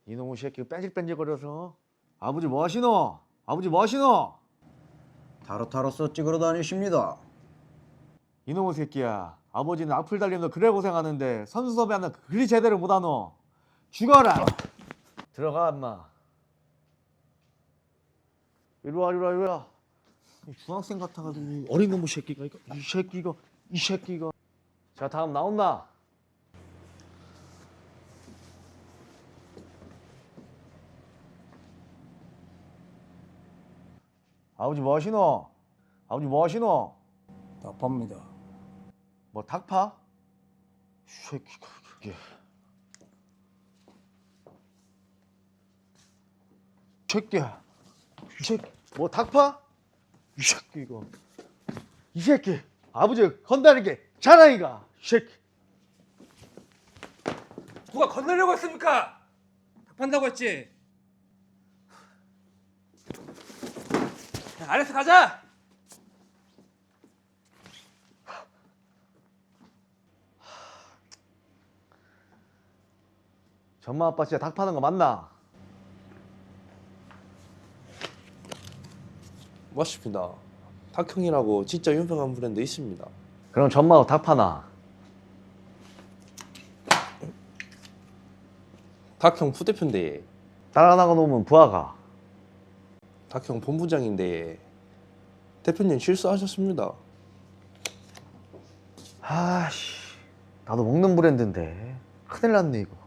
이놈의 새끼 뺀질뺀질거려서. 아버지 뭐 하시노? 아버지 뭐 하시노? 타로타로서 찍으러 다니십니다. 이놈의 새끼야. 아버지는 악플 달리면서 그래 고생하는데 선수 섭외하는 그리 제대로 못하노. 죽어라. 들어가 인마. 이리와 이리와 이리와. 중학생 같아가지고 어린 놈의 새끼가 이거 이 새끼가. 자 다음 나온다. 아버지 뭐 하시노? 아버지 뭐 하시노? 답합니다. 뭐 닭파? 이 새끼가 이게. 새끼야. 이 새끼 뭐 닭파? 이 새끼 이거. 이 새끼 아버지 건다는 게 자랑이가. 이 새끼. 누가 건너려고 했습니까? 답한다고 했지. 야, 알렉스 가자. 전마 아빠 진짜 닭 파는 거 맞나? 맞습니다. 탁형이라고 진짜 유명한 브랜드 있습니다. 그럼 전마도 닭 파나? 탁형 부대표인데 따라나가 놓으면 부하가. 탁형 본부장인데 대표님 실수하셨습니다. 아씨 나도 먹는 브랜드인데 큰일 났네 이거.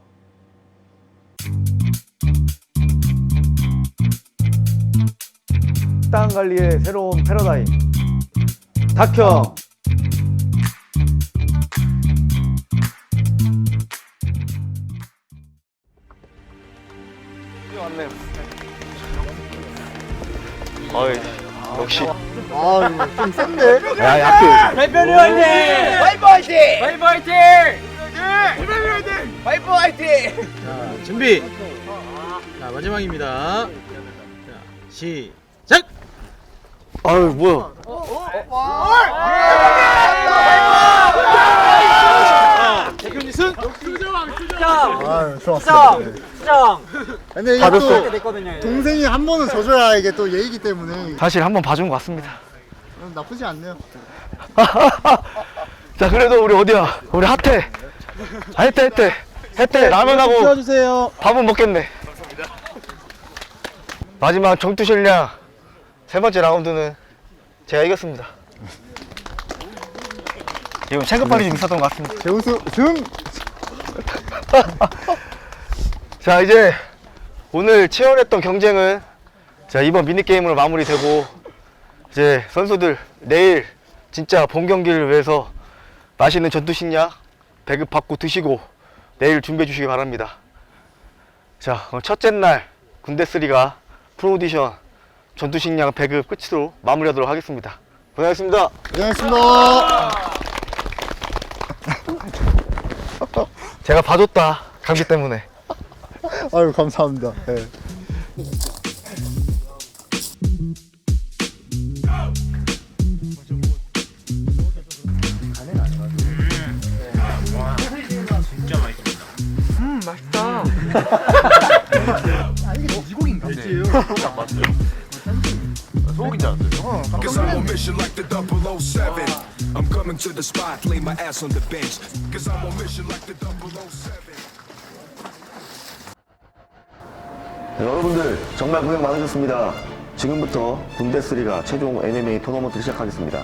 식단 관리의 새로운 패러다임 닭형. 왔네. 어이 역시. 아, 이거 좀 센데? 야 약해. 발표리 화이팅! 파이브 화이팅! 파이브 화이팅! 파이브 화이팅! 자, 준비. 자, 마지막입니다. 자, 시작. 아유 뭐야. 대표님 승. 아, 좋았어. 수정! 근데 이게 또 동생이 한 번은 져줘야 이게 또 예의이기 때문에 사실 한번 봐준 것 같습니다. 나쁘지 않네요. 자 그래도 우리 어디야? 우리 핫해. 핫해 라면하고 키워주세요. 밥은 먹겠네. 마지막 정투 실량 세 번째 라운드는 제가 이겼습니다. 지금 체급발이 좀 있었던 것 같습니다. 제우스 승! 자 이제 오늘 치열했던 경쟁은 자 이번 미니게임으로 마무리되고 이제 선수들 내일 진짜 본 경기를 위해서 맛있는 전투식량 배급받고 드시고 내일 준비해 주시기 바랍니다. 자 첫째 날 군대3가 프로오디션 전투식량 배급 끝으로 마무리하도록 하겠습니다. 고생하셨습니다. 고생하셨습니다. 제가 봐줬다 감기 때문에. 아유, 감사합니다. 네. Cause I'm on mission like the 007. I'm coming to the spot, lay my ass on the bench. Cause I'm on mission like the 007. 여러분들 정말 고생 많으셨습니다. 지금부터 군대3가 최종 MMA 토너먼트를 시작하겠습니다.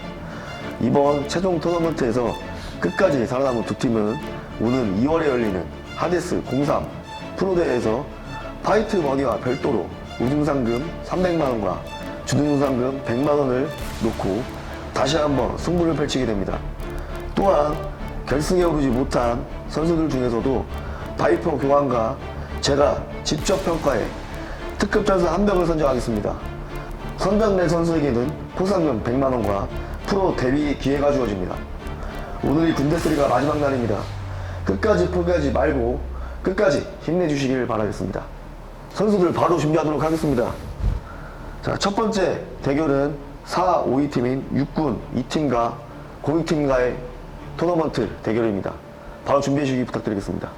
이번 최종 토너먼트에서 끝까지 살아남은 두 팀은 오는 2월에 열리는 하데스 03 프로대회에서 파이트 머니와 별도로 우승상금 300만원과 준우승상금 100만원을 놓고 다시 한번 승부를 펼치게 됩니다. 또한 결승에 오르지 못한 선수들 중에서도 바이퍼 교환과 제가 직접 평가해 특급 전수 한 명을 선정하겠습니다. 선정된 선수에게는 포상금 100만원과 프로 데뷔 기회가 주어집니다. 오늘이 군대3가 마지막 날입니다. 끝까지 포기하지 말고 끝까지 힘내주시길 바라겠습니다. 선수들 바로 준비하도록 하겠습니다. 자, 첫 번째 대결은 4, 5위 팀인 육군 2팀과 공익팀과의 토너먼트 대결입니다. 바로 준비해 주시기 부탁드리겠습니다.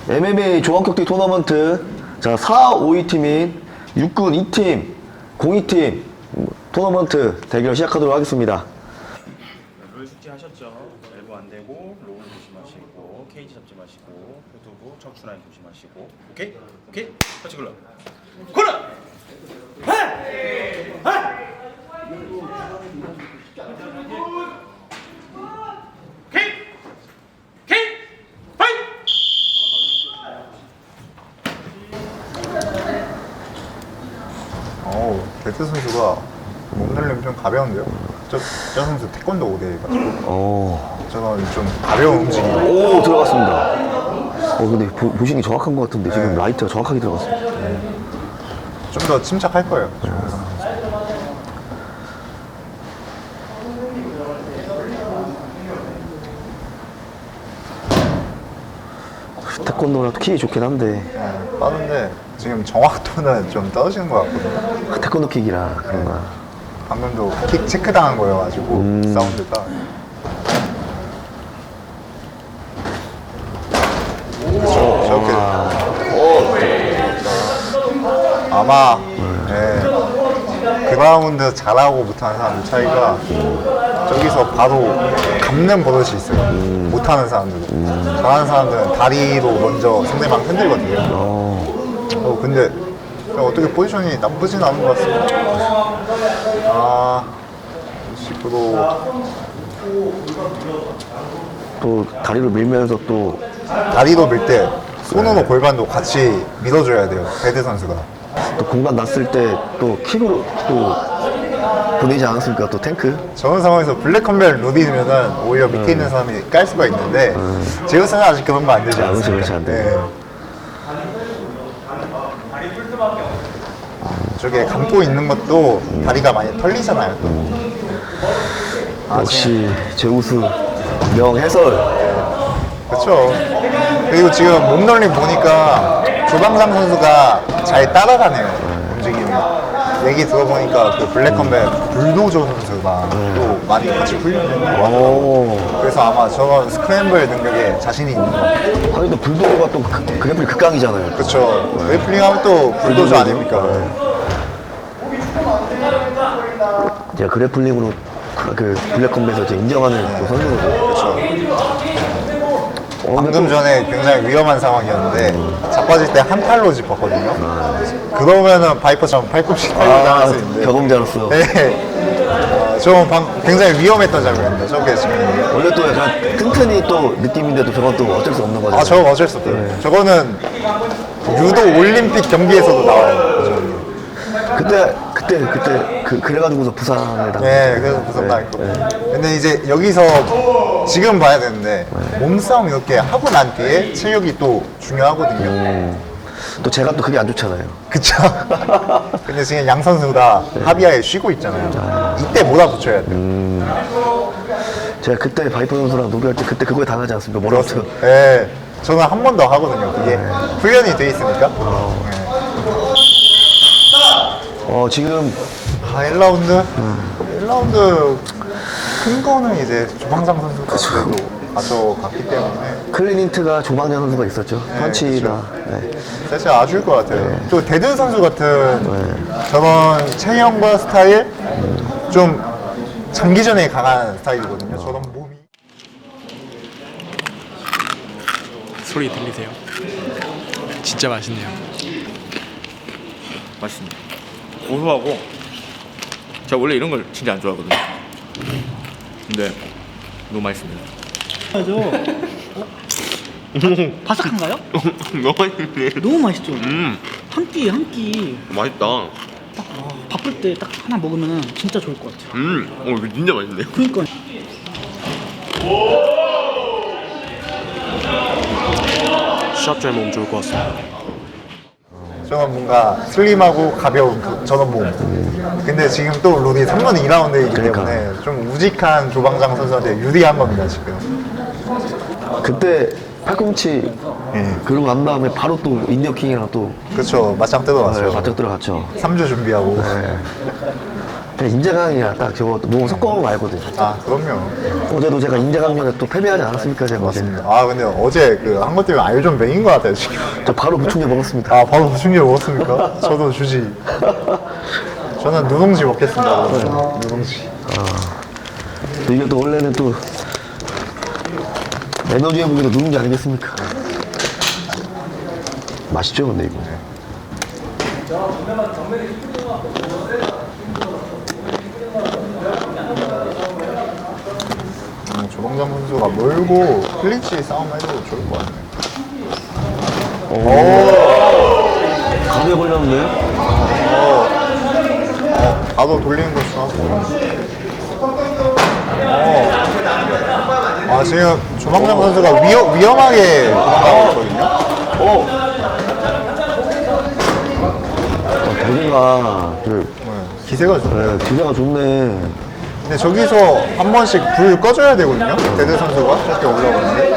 MMA 종합격투기 토너먼트 자 4, 5위 팀인 육군 2팀, 02팀 토너먼트 대결 시작하도록 하겠습니다. 룰 숙지하셨죠? 엘보 안 되고 로우 조심하시고 케이지 잡지 마시고 후두부 척추 라인 조심하시고 오케이? 오케이? 터치 굴러 굴러! 오케이! 오케이! 파이트! 어우, 베트 선수가 몸놀림 좀 가벼운데요? 저 선수 태권도 5대가지고 오, 저는 좀 가벼운 움직임. 오 들어갔습니다. 근데 보시는 게 정확한 것 같은데 지금 라이트가 정확하게 들어갔습니다. 좀 더 침착할 거예요. 태권도랑 킥이 좋긴 한데 빠른데 지금 정확도는 좀 떨어지는 것 같거든요. 태권도 킥이라 그런가. 방금도 킥 체크당한 거여가지고 사운드가 그렇죠. 저렇게 아마 그 라운드 잘하고 못하는 사람들 차이가 저기서 바로 감는 버릇이 있어요. 못하는 사람들은 잘하는 사람들은 다리로 먼저 상대방 흔들거든요. 근데 어떻게 포지션이 나쁘진 않은 것 같습니다. 또 다리를 밀면서 또 다리도 밀 때 손으로 골반도 같이 밀어줘야 돼요. 베드 선수가. 또 공간 났을 때 또 킥으로 또 보내지 않았습니까? 또 탱크? 저런 상황에서 블랙 컴벨 루디면은 오히려 밑에 있는 사람이 깔 수가 있는데 제우스는 아직 그런 거 안 되지 않습니까? 그렇지 안 돼. 저게 감고 있는 것도 다리가 많이 털리잖아요. 역시 제우스 명해설. 그렇죠. 그리고 지금 몸놀림 보니까 조방상 선수가 잘 따라가네요. 움직임이. 얘기 들어보니까 그 블랙 컴벨 불도저 선수가 또 많이 같이 훈련했고 그래서 아마 저런 스크램블 능력에 자신이 있는 것 같아요. 하긴 또 불도저가 또 그래플 극강이잖아요. 그렇죠. 그래플링 하면 또 불도저 아닙니까? 제가 그래플링으로 그 블랙 컴뱃에서 이제 인정하는 또 선수거든요. 그렇죠. 방금 전에 굉장히 위험한 상황이었는데 자빠질 때 한 팔로 짚었거든요. 그러면은 바이퍼처럼 팔꿈치 타고 나갈 수 있는데 경험자로서 네. 굉장히 위험했던 장면입니다. 저게 지금. 원래 또 약간 튼튼히 또 느낌인데도 저건 또 어쩔 수 없는 거죠. 저건 어쩔 수 없어요. 저거는 유도 올림픽 경기에서도 나와요. 그때 그래가지고서 부상을 당했죠. 네, 그래서 부상 당했고. 근데 이제 여기서 지금 봐야 되는데 몸싸움 이렇게 하고 난 뒤에 체력이 또 중요하거든요. 또 제가 또 그게 안 좋잖아요. 그쵸. 근데 지금 양 선수가 합의하에 쉬고 있잖아요. 이때 몰아붙여야 돼요. 제가 그때 바이퍼 선수랑 노비할 때 그때 그거에 당하지 않습니까? 뭐라고? 네. 저는 한 번 더 하거든요. 그게 훈련이 돼 있으니까. 지금 1라운드? 1라운드 큰 거는 이제 조방장 선수가 그래도 가져갔기 때문에 클리닌트가 조방현 선수가 있었죠. 펀치나. 네. 사실 아쉬울 것 같아요. 또 데든 선수 같은 저런 체형과 스타일 좀 장기전에 강한 스타일이거든요. 저런 몸이. 소리 들리세요? 진짜 맛있네요. 맛있습니다. 고소하고 제가 원래 이런 걸 진짜 안 좋아하거든요. 근데 너무 맛있습니다. 바삭한가요? 너무 맛있네. 너무 맛있죠? 한 끼 맛있다. 딱 바쁠 때 딱 하나 먹으면 진짜 좋을 것 같아요. 이거 진짜 맛있네요. 그러니까 샷잘 먹으면 좋을 것 같습니다. 저는 뭔가 슬림하고 가벼운 저런 몸. 근데 지금 또 룰이 3번 2라운드이기 때문에 좀 우직한 조방장 선수한테 유리한 겁니다, 지금. 그때 팔꿈치 그러고 난 다음에 바로 또 인디어킹이랑 또 그렇죠. 맞짱 뜯어갔죠. 맞짱 들어갔죠. 3주 준비하고. 그냥 인재강이야. 딱 저거 너무 섞어놓은 거 알거든. 아, 그럼요. 어제도 제가 인재강전에 또 패배하지 않았습니까, 제가 어제. 맞습니다. 아, 근데 어제 그 한 것 때문에 알좀 매인 것 같아요, 지금. 저 바로 부충제 먹었습니다. 아, 바로 보충제 먹었습니까? 저도 주지. 저는 누룽지 먹겠습니다. 그러면. 누룽지. 이게 또 원래는 또 에너지의 무기도 누룽지 아니겠습니까? 맛있죠, 근데 이거. 조봉장 선수가 몰고 클린치 싸움 해도 좋을 것 같네요. 감에 걸렸는데요? 나도 돌리는 거 좋아하고. 아, 지금 조봉장 선수가 위험하게 도망가고 있거든요. 대리가 그 기세가 좋아요. 기세가 좋네. 근데 저기서 한 번씩 불 꺼줘야 되거든요. 데드 선수가 이렇게 올라오는데.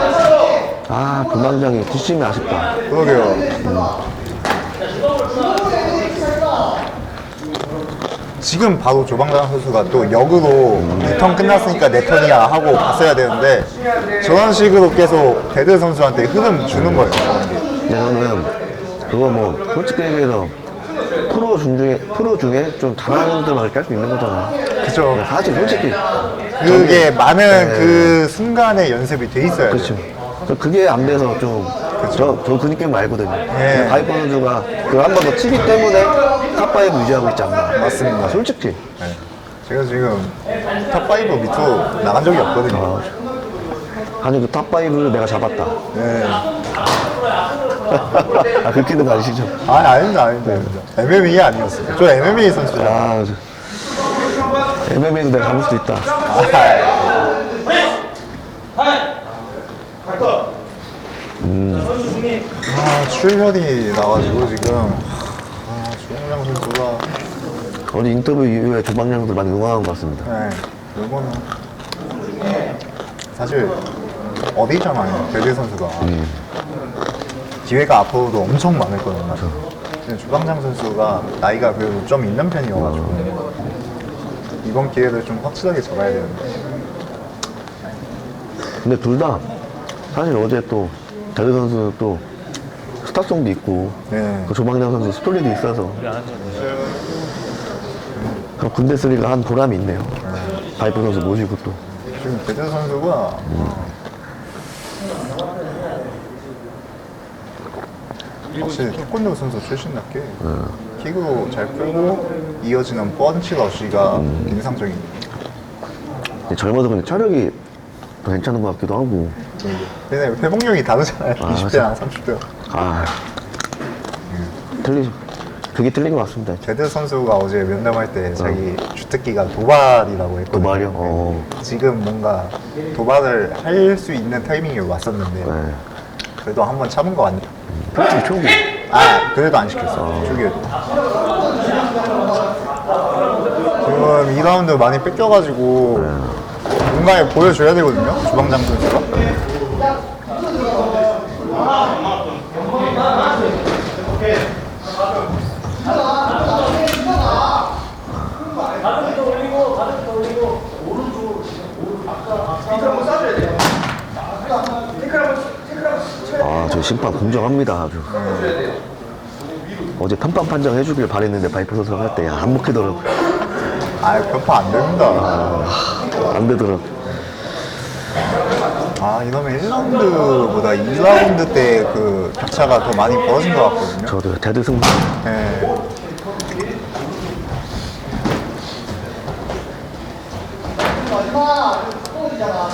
아, 금방장이 뒷심이 아쉽다. 그러게요. 지금 바로 조방장 선수가 또 역으로 이 턴 끝났으니까 내 턴이야 하고 갔어야 되는데 저런 식으로 계속 데드 선수한테 흐름 주는 거예요. 저는 그거 뭐 솔직히 얘기해서 프로 중에 좀 잘하는 선수들만 할 수 있는 거잖아. 그죠. 사실 솔직히 그게 많은 그 순간에 연습이 돼 있어야 그렇죠. 돼요. 그게 안 돼서 좀 저 그 느낌 알거든요. 네. 바이퍼 선수가 그 한 번 더 치기 때문에 탑5 유지하고 있지 않나. 맞습니다. 솔직히. 네. 제가 지금 탑5 밑으로 나간 적이 없거든요. 아니 그 탑5를 내가 잡았다. 네. 아 그렇게는 아니시죠? 아닙니다. MMA 아니었어요. 저 MMA 선수죠. 아 MMA도 내가 잡을 수 있다. 출혈이 나가지고 지금 조방장 선수가 어제 인터뷰 이후에 조방장도 많이 응원한 것 같습니다. 네, 이거는 사실 어디잖아요, 데뷔 선수가. 기회가 앞으로도 엄청 많을 거거든요. 근데 조방장 선수가 나이가 그래도 좀 있는 편이어가지고 이번 기회를 좀 확실하게 잡아야 되는데. 근데 둘 다 사실 어제 또 데드 선수 또 스타성도 있고 네. 그 조방장 선수 스토리도 있어서 그럼 군대쓰리가 한 보람이 있네요. 바이퍼 선수 모시고 또 지금 데뷔 선수가 확실히 태권도 선수 출신답게 킥으로 잘 풀고 이어지는 펀치 러쉬가 인상적입니다. 근데 젊어서 근데 체력이 더 괜찮은 것 같기도 하고. 근데 회복력이 다르잖아요. 20대랑 30대. 아 틀리죠. 그게 틀린 것 같습니다. 데드 선수가 어제 면담할 때 자기 주특기가 도발이라고 했거든요. 도발이요? 지금 뭔가 도발을 할 수 있는 타이밍이 왔었는데 네. 그래도 한번 참은 거 같네. 솔직히 초기. 그래도 안 시켰어. 초기에도. 지금 2라운드 많이 뺏겨가지고 뭔가 보여줘야 되거든요. 주방장 선수가. 아, 저 심판 공정합니다, 아주. 어제 편판 판정 해주길 바랬는데 바이퍼 선수가 할 때 안 먹히더라고. 편파 안 됩니다. 안 되더라고. 이러면 1라운드보다 2라운드 때 그 격차가 더 많이 벌어진 것 같거든요. 저도 데드 승부. 네.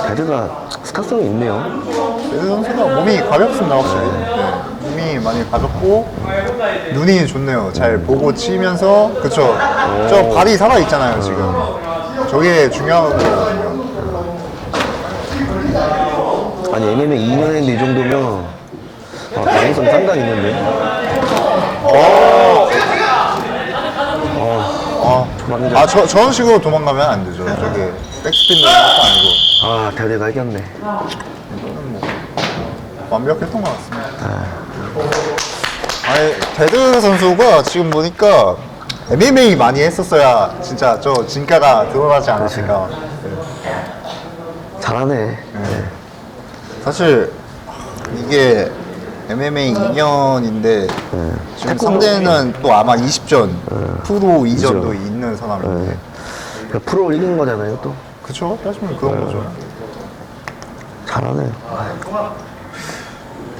데드가 스타성이 있네요. 데드 선수가 몸이 가볍습니다, 확실히. 네. 몸이 많이 가볍고 눈이 좋네요. 잘 보고 치면서. 그쵸. 저 발이 살아있잖아요, 지금. 저게 중요하거든요. 아니, MMA 2년 했는데 이 정도면 가능성 상당히 있는데. 저런 식으로 도망가면 안 되죠. 저게 백스핀도 것도 아니고. 아, 데드가 이겼네. 이거는 뭐 완벽했던 것 같습니다. 데드 선수가 지금 보니까 MMA 많이 했었어야 진짜 저 진가가 드러나지 않았을까. 잘하네. 사실 이게 MMA 2년인데 지금 상대는 또 아마 20전 프로 이전도 있는 사람인데 그러니까 프로 이긴 거잖아요, 또. 그쵸? 따지면 그런 거죠. 잘하네.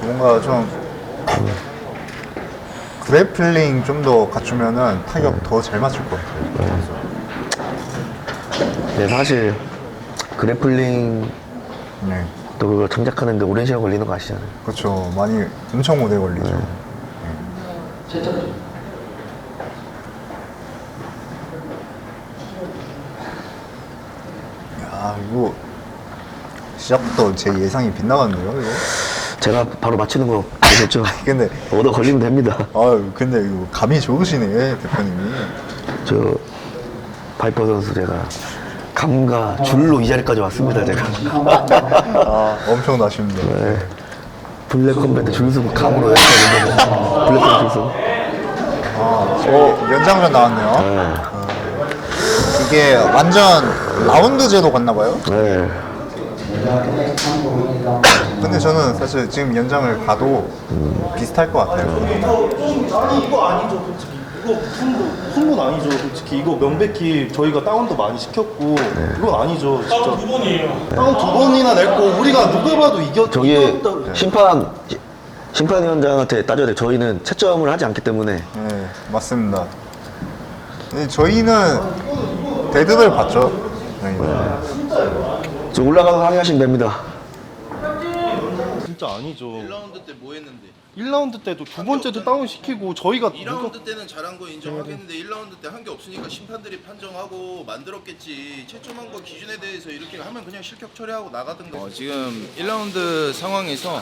뭔가 좀 그래플링 좀 더 갖추면은 타격 더 잘 맞출 것 같아요. 네, 사실 그래플링 네, 또 그걸 장착하는데 오랜 시간 걸리는 거 아시잖아요. 그렇죠. 많이 엄청 오래 걸리죠. 야, 이거 시작부터 제 예상이 빗나갔네요, 이거. 제가 바로 맞추는 거 보셨죠? 근데 얻어 걸리면 됩니다. 근데 이거 감이 좋으시네, 대표님이. 저 바이퍼 선수 제가 감과 줄로 이 자리까지 왔습니다, 제가. 엄청 나십니다. 네. 블랙 컴뱃 줄 서고 감으로 했었는데 블랙 컴뱃 줄 서고. 연장전 나왔네요. 이게 완전 라운드제로 갔나봐요. 네. 근데 저는 사실 지금 연장을 가도 비슷할 것 같아요. 이거 아니죠, 솔직히. 이거 승부 아니죠, 솔직히. 이거 명백히 저희가 다운도 많이 시켰고 이건 아니죠, 진짜. 다운 2번이에요. 다운 2번이나 냈고 우리가 누가 봐도 저기 심판위원장한테 따져야 돼. 저희는 채점을 하지 않기 때문에. 네, 맞습니다. 근데 저희는 데드를 봤죠. 저 올라가서 항의하시면 됩니다. 진짜 아니죠. 1라운드 때 뭐 했는데? 1라운드 때도 두 번째도 다운 시키고 저희가 2라운드 때는 잘한 거 인정하겠는데 1라운드 때 한 게 없으니까 심판들이 판정하고 만들었겠지. 채점한 거 기준에 대해서 이렇게 하면 그냥 실격 처리하고 나가든가. 지금 1라운드 상황에서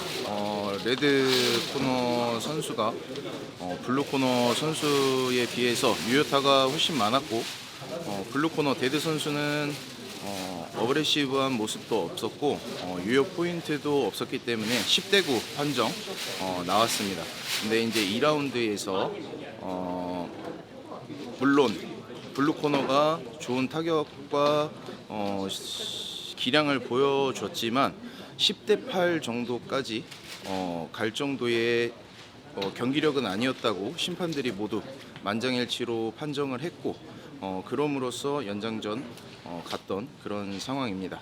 레드 코너 선수가 블루 코너 선수에 비해서 유효타가 훨씬 많았고 블루 코너 데드 선수는 어그레시브한 모습도 없었고 유효 포인트도 없었기 때문에 10대9 판정 나왔습니다. 근데 이제 2라운드에서 물론 블루 코너가 좋은 타격과 기량을 보여줬지만 10대8 정도까지 갈 정도의 경기력은 아니었다고 심판들이 모두 만장일치로 판정을 했고 그럼으로써 연장전 갔던 그런 상황입니다.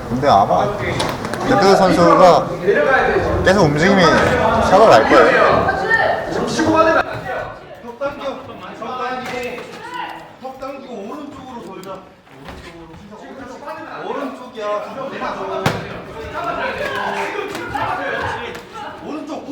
근데 아마 데드 선수가 계속 움직임이 살아날 거예요. 턱 당기고 오른쪽으로 돌자. 오른쪽이야. 오른쪽.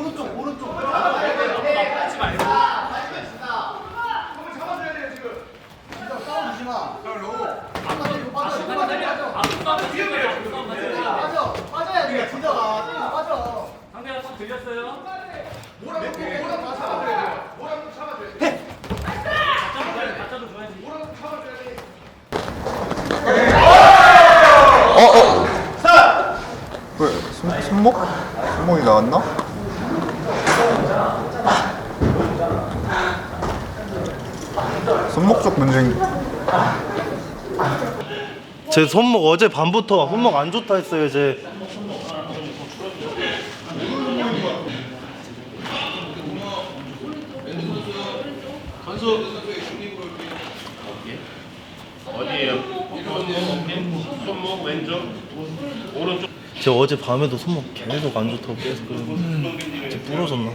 손목? 손목이 나왔나? 손목 쪽 문제인. 제 손목 어제 밤부터 손목 안 좋다 했어요, 제. 손목 왼쪽 오른쪽. 제가 어제 밤에도 손목 계속 안 좋다고 계속 그러는데 이제 부러졌나?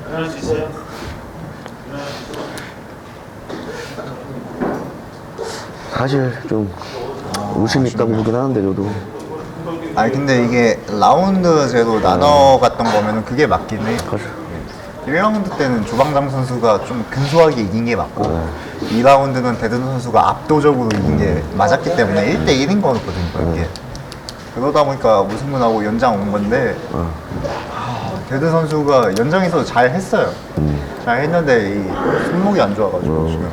일어날 수 있어요? 사실 좀 의심이 있다고 보긴 하는데 저도. 아니 근데 이게 라운드제로 나눠 갔던 거면은 그게 맞긴 해. 1라운드 때는 조방장 선수가 좀 근소하게 이긴 게 맞고 2라운드는 데드 선수가 압도적으로 이긴 게 맞았기 때문에 1대1인 거거든요, 이게. 그러다 보니까 무승부 나고 연장 온 건데 데드 선수가 연장에서 잘 했어요. 잘 했는데 이 손목이 안 좋아가지고 지금.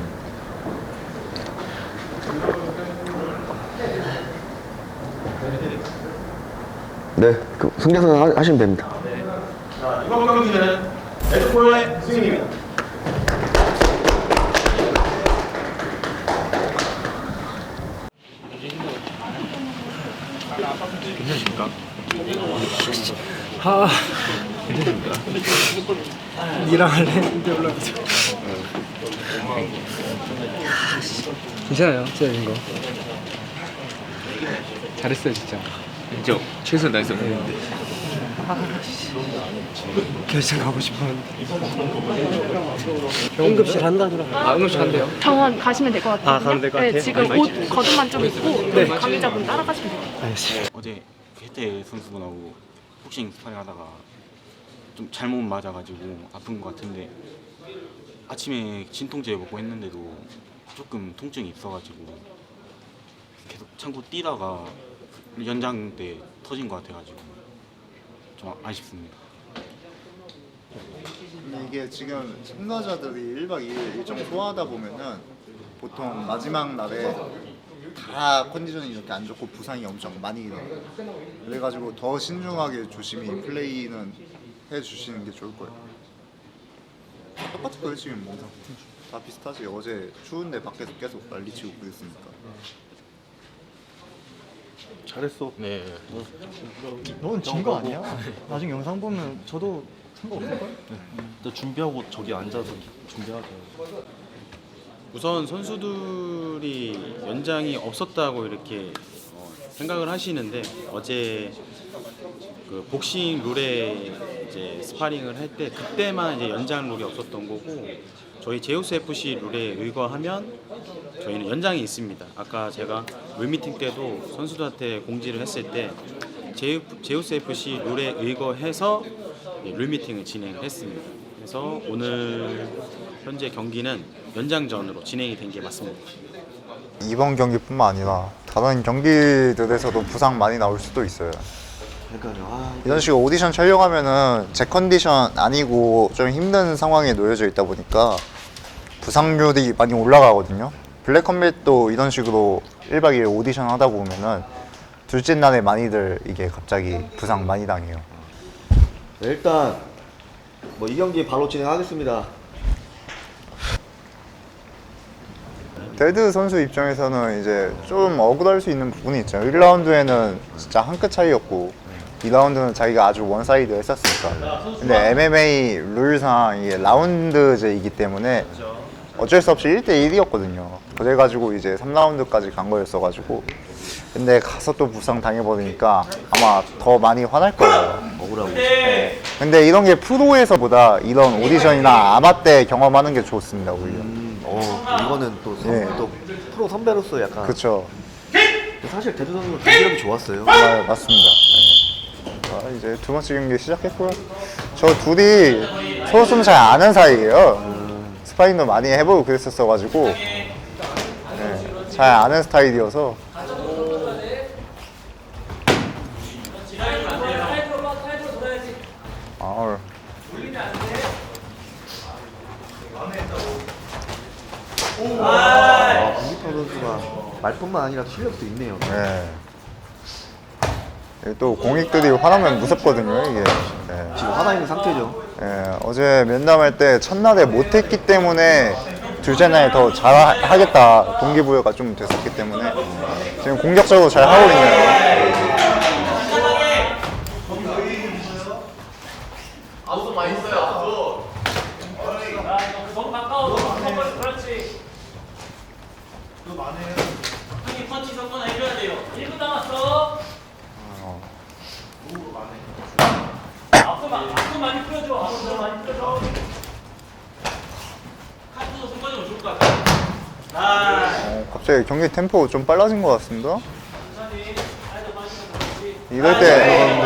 승자선 하시면 됩니다. 자, 이번 경기는 레드폴의 승리입니다. 괜찮으십니까? 아, 괜찮습니까? 니랑 할래? 이제 올라가자. 괜찮아요, 진짜 이거. 잘했어요, 진짜. 인정. 최선 다해서 했는데. 결승 가고 싶었는데. 응급실 한다더라. 아, 응급실 한대요? 병원 가시면 될 것 같아요. 아, 가면 될것 네, 같아요? 지금 옷 겉옷만 좀 입고 네. 관계자분 따라가시면 돼요. 알겠습니다. 어제 혜태 선수분하고 복싱 스파링 하다가 좀 잘못 맞아가지고 아픈 것 같은데 아침에 진통제 먹고 했는데도 조금 통증이 있어가지고 계속 참고 뛰다가 연장 때 터진 것 같아가지고 좀 아쉽습니다. 근데 이게 지금 참가자들이 1박 2일 일정 소화하다 보면은 보통 마지막 날에 다 컨디션이 이렇게 안 좋고 부상이 엄청 많이 일어나요. 그래가지고 더 신중하게 조심히 플레이는 해주시는 게 좋을 거예요. 똑같을 거예요 지금 뭐. 다 비슷하지. 어제 추운데 밖에서 계속 난리치고 그랬으니까. 잘했어. 네. 넌 진 거 아니야? 나중에 영상 보면 저도 상관없을걸? 너 준비하고 저기 앉아서 준비하자. 우선 선수들이 연장이 없었다고 이렇게 생각을 하시는데 어제 그 복싱 룰에 이제 스파링을 할 때 그때만 이제 연장 룰이 없었던 거고 저희 제우스 FC 룰에 의거하면 저희는 연장이 있습니다. 아까 제가 룰미팅 때도 선수들한테 공지를 했을 때 제우스 FC 룰에 의거해서 룰미팅을 진행했습니다. 그래서 오늘 현재 경기는 연장전으로 진행이 된 게 맞습니다. 이번 경기뿐만 아니라 다른 경기들에서도 부상 많이 나올 수도 있어요. 이런 식으로 오디션 촬영하면은 제 컨디션 아니고 좀 힘든 상황에 놓여져 있다 보니까 부상률이 많이 올라가거든요. 블랙컴뱃도 이런 식으로 1박 2일 오디션 하다 보면은 둘째 날에 많이들 이게 갑자기 부상 많이 당해요. 네, 일단 뭐 이 경기 바로 진행하겠습니다. 데드 선수 입장에서는 이제 좀 억울할 수 있는 부분이 있죠. 1라운드에는 진짜 한 끗 차이였고 2라운드는 자기가 아주 원사이드 했었으니까. 근데 MMA 룰상 이게 라운드제이기 때문에 어쩔 수 없이 1대1이었거든요. 그래가지고 이제 3라운드까지 간 거였어가지고 근데 가서 또 부상 당해버리니까 아마 더 많이 화날 거예요. 억울하고. 네. 근데 이런 게 프로에서보다 이런 오디션이나 아마 때 경험하는 게 좋습니다, 오히려. 이거는 또, 네. 또 프로 선배로서 약간. 그쵸. 사실 대두 선수는 경기력이 좋았어요. 네, 맞습니다. 네. 자, 이제 두 번째 경기 시작했고요. 저 둘이 서로 좀 잘 아는 사이예요. 스파링도 많이 해보고 그랬었어가지고 네, 잘 아는 스타일이어서 김기태 선수가 말뿐만 아니라 실력도 있네요. 네. 또 공익들이 화나면 무섭거든요, 이게. 네. 지금 화나 있는 상태죠. 네, 어제 면담할 때 첫날에 못했기 때문에 둘째 날에 더 잘하겠다 동기부여가 좀 됐었기 때문에 지금 공격적으로 잘 하고 있네요. 아웃 많이 써요. 아웃. 너무 가까워. 그렇지. 형이 펀치 성공 해줘야 돼요. 1분 남았어. 앞서 많이 풀어줘. 앞서 많이 풀어줘. 카드도 손가락으로 좋을 것 같아. 갑자기 경기 템포 좀 빨라진 것 같습니다. 이럴 때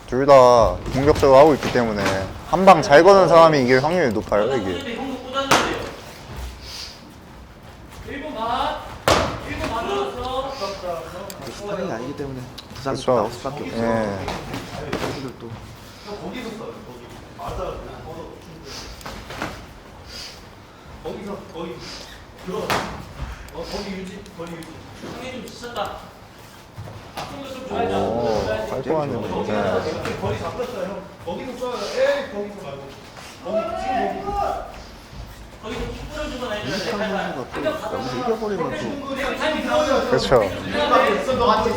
둘 다 공격적으로 하고 있기 때문에 한 방 잘 거는 사람이 이길 확률이 높아요, 이게. 1분 반. 1분 반 남았어. 스파링이 아니기 때문에 부상이 그쵸. 나올 수밖에 없어요. 예. 선수들도. 형이 좀 지쳤다. 오, 깔끔한데. 네. 거기서 쏴요. 에이 거기서 말고. 여기서 이겨버리면 또 그렇죠.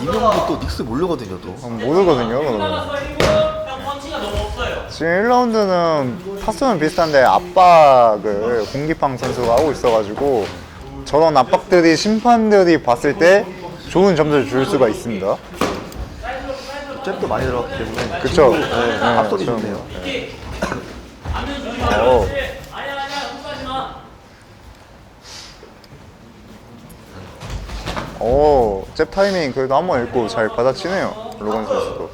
이명도 또 닉스 몰려거든요 또. 모르거든요, 그러면. 지금 1라운드는 타수는 비슷한데 압박을 공기팡 선수가 하고 있어가지고 저런 압박들이 심판들이 봤을 때 좋은 점수를 줄 수가 있습니다. 잽도 많이 들어갔기 때문에 그쵸? 네, 압도이 그쵸. 좋네요. 오, 잽 타이밍 그래도 한번 읽고 잘 받아치네요, 로건 선수도.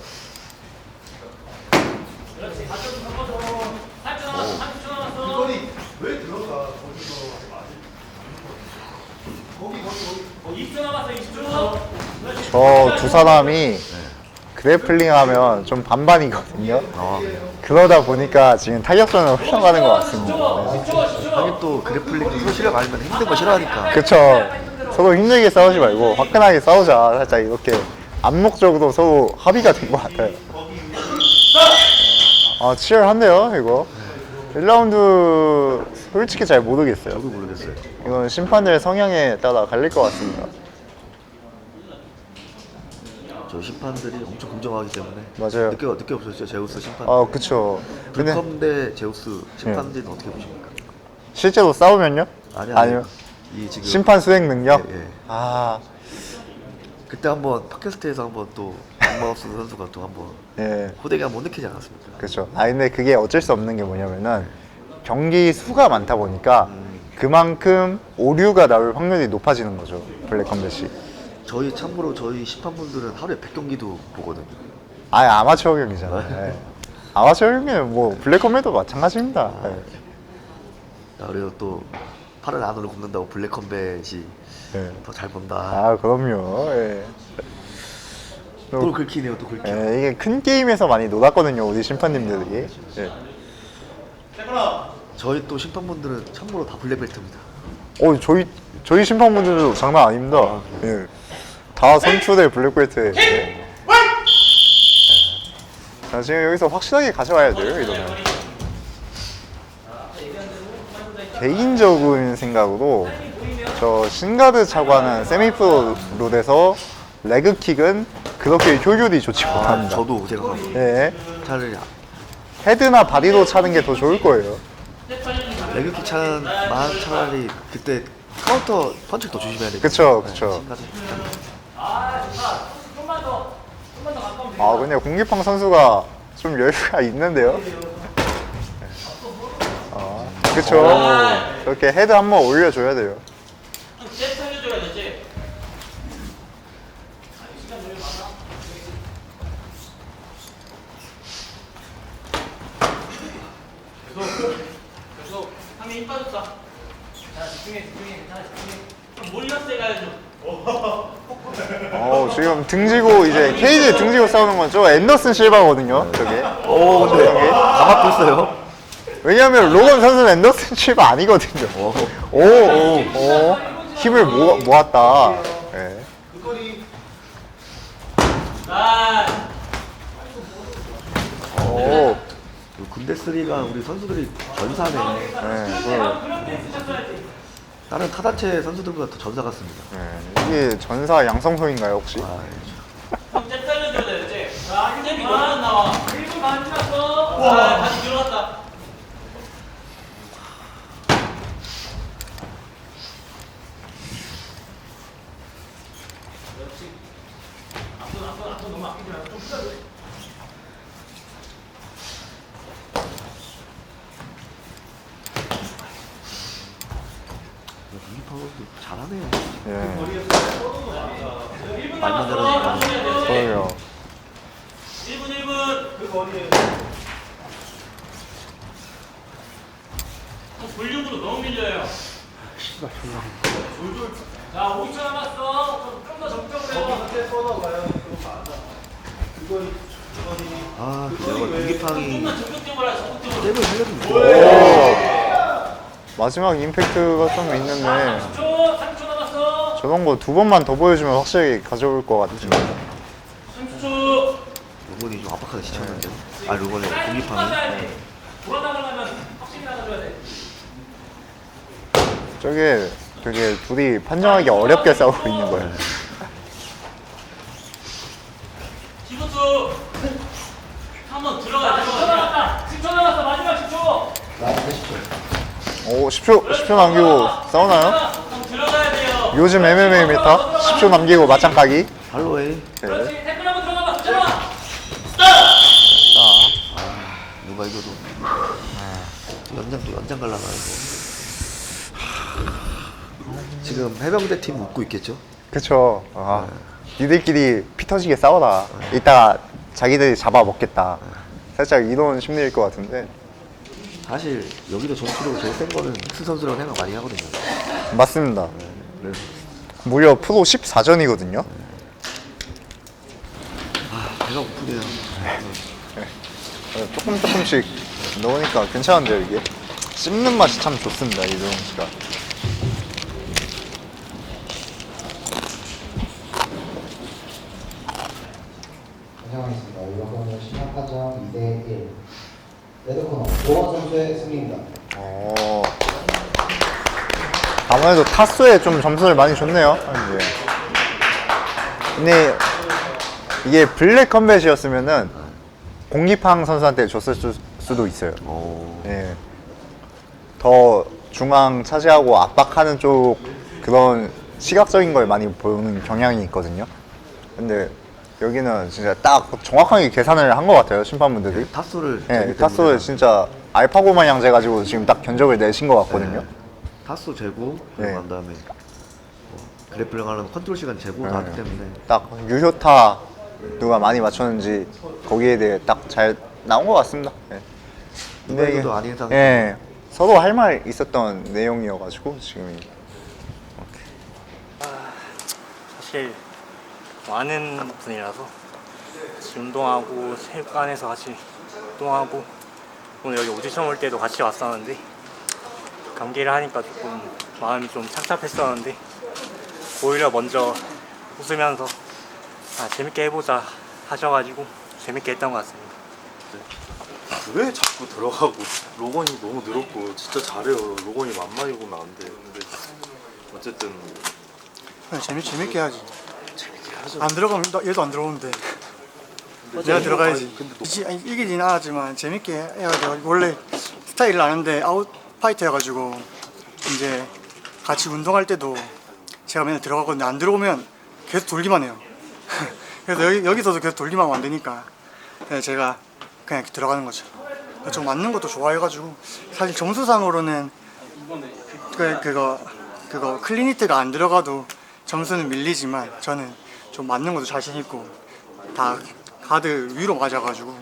저 두 사람이 그래플링 하면 좀 반반이거든요. 그러다 보니까 지금 타격전으로 흘러가는 것 같습니다. 하긴 또 그래플링 서로 실력 아니면 힘든 거 싫어하니까. 그쵸. 서로 힘들게 싸우지 말고 화끈하게 싸우자. 살짝 이렇게 암묵적으로 서로 합의가 된 것 같아요. 아, 치열한데요, 이거. 1라운드 솔직히 잘 모르겠어요. 저도 모르겠어요. 이건 심판들 성향에 따라 갈릴 것 같습니다. 저 심판들이 엄청 공정하기 때문에. 맞아요. 늦게 없었죠 제우스 심판. 아, 그쵸. 근데 불컴 대 제우스 심판들은 어떻게 보십니까? 실제로 싸우면요? 아니요. 이 지금 심판 수행 능력? 예, 예. 아, 그때 한번 팟캐스트에서 한번 또 박마우스 선수가 또 한번 예. 호되게 한번 느끼지 않았습니까? 그렇죠. 아, 근데 그게 어쩔 수 없는 게 뭐냐면은 경기 수가 많다 보니까 그만큼 오류가 나올 확률이 높아지는 거죠. 블랙 컴뱃이. 참고로 저희 심판분들은 하루에 100경기도 보거든요. 아, 아마추어 경기잖아요. 예. 아마추어 경기는 뭐 블랙 컴뱃도 마찬가지입니다. 예. 야, 그래도 또 팔을 안으로 굽는다고 블랙 컴뱃이 예. 더 잘 본다. 아, 그럼요. 예. 또 긁히네요, 또 긁혀. 예, 이게 큰 게임에서 많이 놀았거든요, 우리 심판님들이. 예. 저희 또 심판분들은 참고로 다 블랙벨트입니다. 저희 심판분들도 장난 아닙니다. 예. 다 선출의 블랙벨트에. 예. 자, 지금 여기서 확실하게 가져와야 돼요, 이러면. 개인적인 생각으로 저 신가드 차고 하는 세미프로 룰에서 레그킥은 그렇게 효율이 좋지 못합니다. 저도 생각합니다. 예. 차라리 헤드나 바디로 차는 게 더 좋을 거예요. 레그킥 차는 차라리 그때 카운터 펀치를 더 조심해야 되겠죠. 그쵸, 그쵸. 아, 근데 공기팡 선수가 좀 여유가 있는데요? 그쵸. 이렇게 헤드 한번 올려줘야 돼요. 계속 상대 힘 빠졌어. 자, 집중해. 몰렸어 가야죠. 지금 등지고 이제 케이지에 등지고 싸우는 건죠. 앤더슨 실바거든요, 저게. 근데 다 맞고 있어요. 왜냐하면 로건 선수는 앤더슨 실바 아니거든요. 오, 힘을 모았다. 네. 오, 군대쓰리가 우리 선수들이 전사네. 다른 타다체 선수들보다 더 전사 같습니다. 이게 전사 양성소인가요, 혹시? 형 잽 살려줘야 돼, 이제. 자, 잽이 너무 나와. 1분 반 지났어. 자, 다시 들어갔다. 앞선 너무 아끼지 말고 좀 풀어줘. 잘하네요. 예. 말만 잘하니까. 그러게요. 1분. 그 거리에. 볼륨으로 너무 밀려요. 씨발 졸라. 자, 5초 남았어. 좀 더 적극적으로 해봐. 내가 공기팡이 좀만 적극적으로 해, 적극적으로. 잽을 살려주면 마지막 임팩트가 좀 있는데 3초 남았어. 저런 거 두 번만 더 보여주면 확실히 가져올 것 같아요. 번이 좀 압박하게 지쳤는데. 아, 이번에 공기판이. 돌아나가려면 확실히 나가줘야 돼. 저게 되게 둘이 판정하기 어렵게 싸우고 있는 거예요. 기부수 한번 들어가. 10초 남았어. 마지막 10초. 오, 10초 남기고 싸우나요? 들어가야 돼요. 요즘 MMA 메타 10초 남기고 맞짱 까기. 할로웨이. 그렇지. 태클 한번 들어가봐. 붙여봐. 누가 이겨도. 또 연장 갈라나, 이거. 지금 해병대 팀 웃고 있겠죠? 그쵸. 니들끼리 피 터지게 싸워라. 이따가 자기들이 잡아먹겠다. 살짝 이런 심리일 것 같은데. 사실 여기도 전투력이 제일 센 거는 스 선수라고 생각 많이 하거든요. 맞습니다. 네. 무려 프로 14전이거든요. 배가 고프네요. 조금씩 넣으니까 괜찮은데요, 이게? 씹는 맛이 참 좋습니다, 이도영 씨가. 안녕하십니까. 이번 심판 판정 2대1 레드코너 노원 선수의 승리입니다. 아무래도 타수에 좀 점수를 많이 줬네요. 이제. 근데 이게 블랙 컴뱃이었으면은 공기팡 선수한테 줬을 수도 있어요. 예. 더 중앙 차지하고 압박하는 쪽 그런 시각적인 걸 많이 보는 경향이 있거든요. 근데 여기는 진짜 딱 정확하게 계산을 한 것 같아요, 심판분들이. 타수를. 네, 타수를 진짜 알파고 마냥 재가지고 지금 딱 견적을 내신 것 같거든요. 타수 재고, 그리고 난 다음에 그래플링 하려면 컨트롤 시간 재고 다 하기 때문에. 딱 유효타 누가 많이 맞췄는지 거기에 대해 딱 잘 나온 것 같습니다. 근데 이게 아닌 상태. 예, 서로 할 말 있었던 내용이어가지고 지금. 사실 많은 분이라서 같이 운동하고 체육관에서 같이 운동하고 오늘 여기 오디션 올 때도 같이 왔었는데 감기를 하니까 조금 마음이 좀 착잡했었는데 오히려 먼저 웃으면서 재밌게 해보자 하셔가지고 재밌게 했던 것 같습니다. 왜 자꾸 들어가고 로건이 너무 늘었고 진짜 잘해요. 로건이 만만히 보면 안 돼. 근데 어쨌든 재밌게 해야지. 안 들어가면 얘도 안 들어오는데 내가 들어가야지. 이기진 않았지만 재밌게 해야 돼요. 원래 스타일을 아는데 아웃파이터여가지고 이제 같이 운동할 때도 제가 맨날 들어가거든요. 안 들어오면 계속 돌기만 해요. 그래서 여기서도 계속 돌기만 하면 안 되니까 제가 그냥 이렇게 들어가는 거죠. 좀 맞는 것도 좋아해가지고 사실 점수상으로는 그거 클린히트가 안 들어가도 점수는 밀리지만 저는 좀 맞는 것도 자신 있고 다 가드 위로 맞아가지고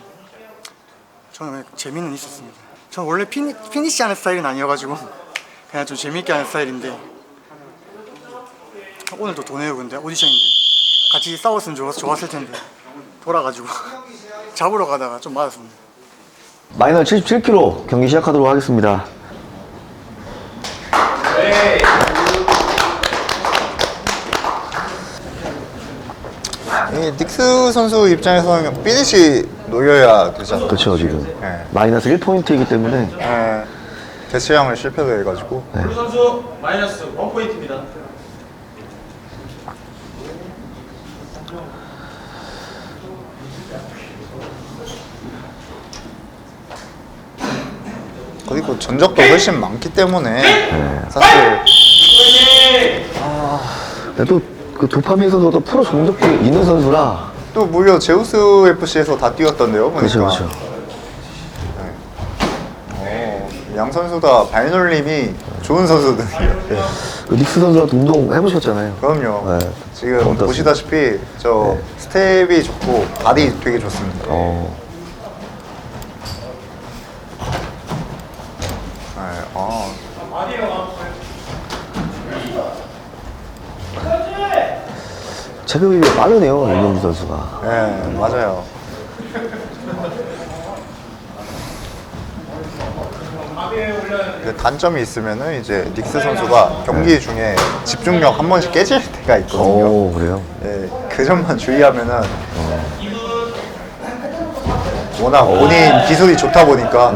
저는 재미는 있었습니다. 저는 원래 피니시 하는 스타일은 아니어가지고 그냥 좀 재밌게 하는 스타일인데 오늘도 도네요. 근데 오디션인데 같이 싸웠으면 좋았을 텐데 돌아가지고 잡으러 가다가 좀 맞았습니다. 마이너 77kg 경기 시작하도록 하겠습니다. 이 닉스 선수 입장에서는 피니시 노려야 되잖아요. 그렇죠, 지금. 마이너스 1포인트이기 때문에. 대체형을 실패도 해가지고. 블루 선수 마이너스 1포인트입니다. 그리고 전적도 훨씬 많기 때문에 사실 또 그 도파민 선수도 프로 전적도 있는 선수라. 또 무려 제우스 FC에서 다 뛰었던데요, 보니까. 그렇죠. 양 선수 다 발놀림이 좋은 선수들이에요. 그 닉스 선수랑 운동 해보셨잖아요. 그럼요. 지금 어떻습니까? 보시다시피 저 스텝이 좋고 바디 되게 좋습니다. 체급이 빠르네요, 윤영주 선수가. 네, 맞아요. 그 단점이 있으면은 이제 닉스 선수가 경기 중에 집중력 한 번씩 깨질 때가 있거든요. 그래요? 네, 그 점만 주의하면은 워낙 본인 기술이 좋다 보니까.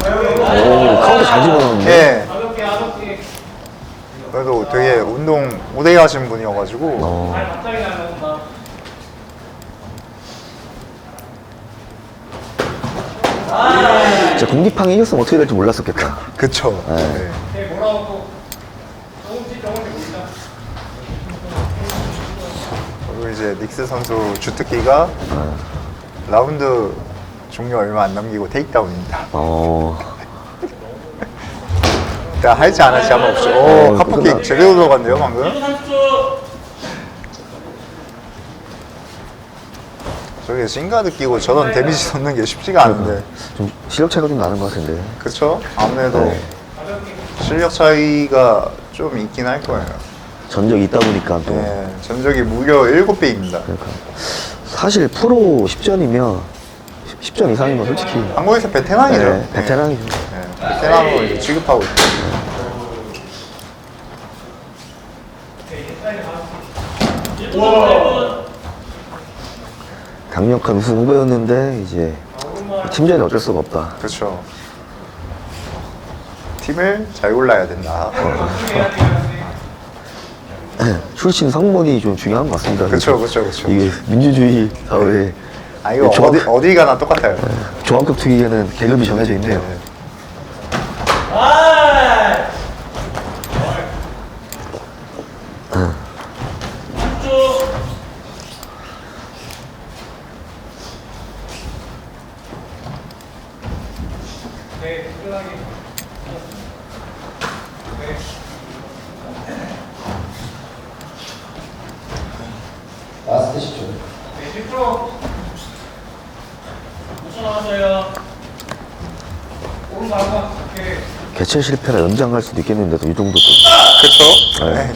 오, 카운터 잘 집어넣는데. 예. 그래도 되게 운동 오래 하신 분이어가지고. 진짜 공기팡이 이겼으면 어떻게 될지 몰랐었겠다. 그쵸. 네. 그리고 이제 닉스 선수 주특기가 라운드 종료 얼마 안 남기고 테이크다운입니다. 일단 할지 안 할지 한번 봅시다. 오, 카프킥 제대로 들어갔네요 방금. 저기 싱가드 끼고 저런 데미지 넣는 게 쉽지가 않은데. 좀 실력 차이가 좀 나는 것 같은데. 그쵸? 아무래도 네. 실력 차이가 좀 있긴 할 거예요. 전적이 있다 보니까 또. 네, 전적이 무려 7배입니다. 그러니까. 사실 프로 10전이면 10전 이상이면 솔직히 한국에서 베테랑이죠. 네, 베테랑이죠. 네, 베테랑으로 이제 취급하고 있죠. 강력한 우승 후보였는데 이제 팀전이 어쩔 수가 없다. 그렇죠. 팀을 잘 골라야 된다. 출신 성분이 좀 중요한 것 같습니다. 그렇죠, 그렇죠, 그렇죠. 이게 민주주의 사회에 아 이거 어디 가나 똑같아요. 종합격 투기에는 계급이 정해져 있네요. 라스트 10초. 10%. 5초 남았어요. 오른발 한번. 개체 실패라 연장 갈 수도 있겠는데도 이 정도. 그렇죠. 네.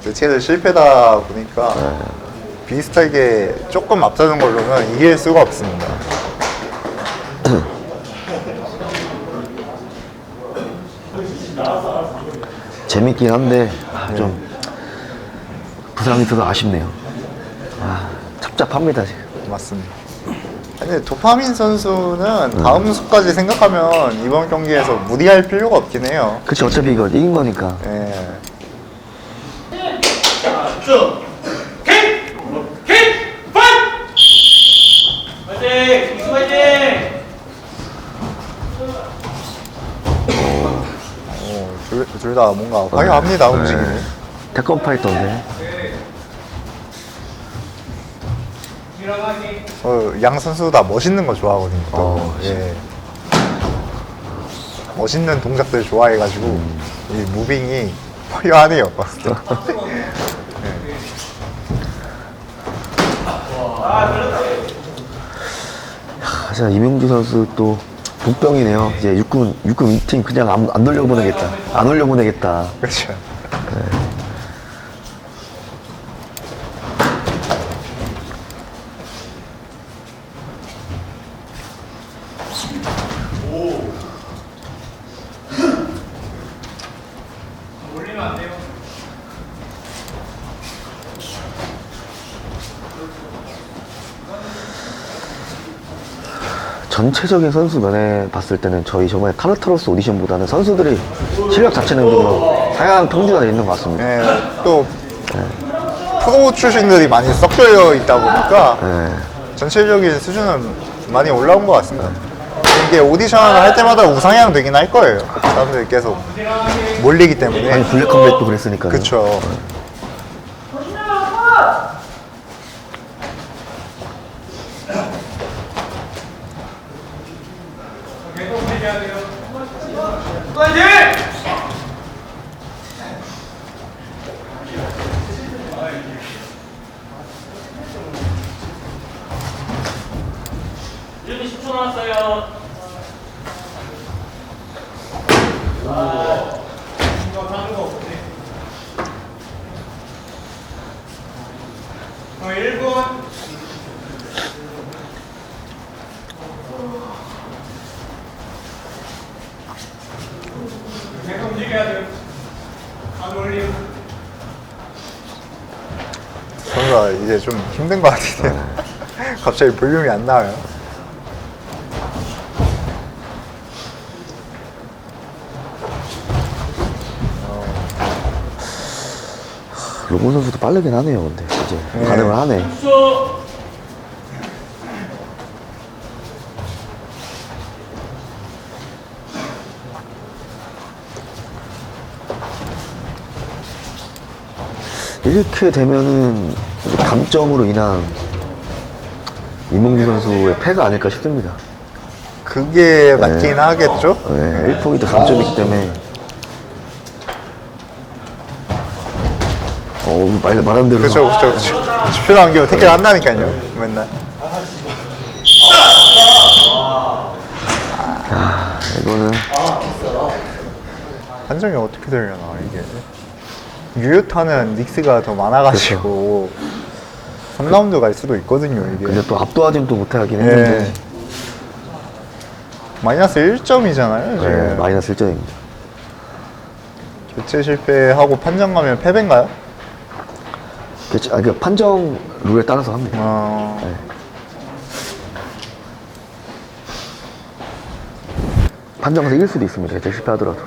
대체는 실패다 보니까 비슷하게 조금 앞서는 걸로는 이길 수가 없습니다. 재밌긴 한데 좀 부상이 들어 아쉽네요. 찹찹합니다 지금. 맞습니다. 근데 도파민 선수는 다음 수까지 생각하면 이번 경기에서 무리할 필요가 없긴 해요. 그치 어차피 이거 이긴 거니까. 예. 둘 다 뭔가 화려합니다 움직임이. 태권 파이터인데. 양 선수 다 멋있는 거 좋아하거든요. 또. 예. 멋있는 동작들 좋아해가지고 이 무빙이 화려하네요. 진짜 이명주 선수 또 복병이네요. 이제 육군 2팀 그냥 안 돌려보내겠다. 안 올려보내겠다. 그렇죠. 올리면 안 돼요. 전체적인 선수 면에 봤을 때는 저희 저번에 타르타로스 오디션보다는 선수들이 실력 자체는 좀 상향 평준화 되어 있는 것 같습니다. 네, 또 프로 출신들이 많이 섞여 있다 보니까 전체적인 수준은 많이 올라온 것 같습니다. 이게 오디션을 할 때마다 우상향 되긴 할 거예요. 사람들이 계속 몰리기 때문에. 아니 블랙 컴뱃도 그랬으니까요. 그렇죠. 이제 10초 남았어요. 이거 다른 거 없지? 1분. 계속 움직여야 돼요. 안 올리고. 선수가 이제 좀 힘든 것 같은데요. 갑자기 볼륨이 안 나와요. 로본 선수도 빠르긴 하네요. 근데 이제 네. 반응을 하네. 이렇게 되면은 이제 감점으로 인한 이몽규 선수의 패가 아닐까 싶습니다. 그게 맞긴 하겠죠? 네, 1포인트 감점이기 때문에. 말한 대로. 그쵸. 지표 남기고 태클 한다니까요, 맨날. 이거는. 판정이 어떻게 되려나, 이게. 유효타는 닉스가 더 많아가지고 3라운드 갈 수도 있거든요, 이게. 근데 또 압도하지는 또 못하긴 했는데. 마이너스 1점이잖아요, 지금. 네, 마이너스 1점입니다. 교체 실패하고 판정 가면 패배인가요? 그 판정 룰에 따라서 합니다. 네. 판정에서 이길 수도 있습니다. 교체 실패하더라도.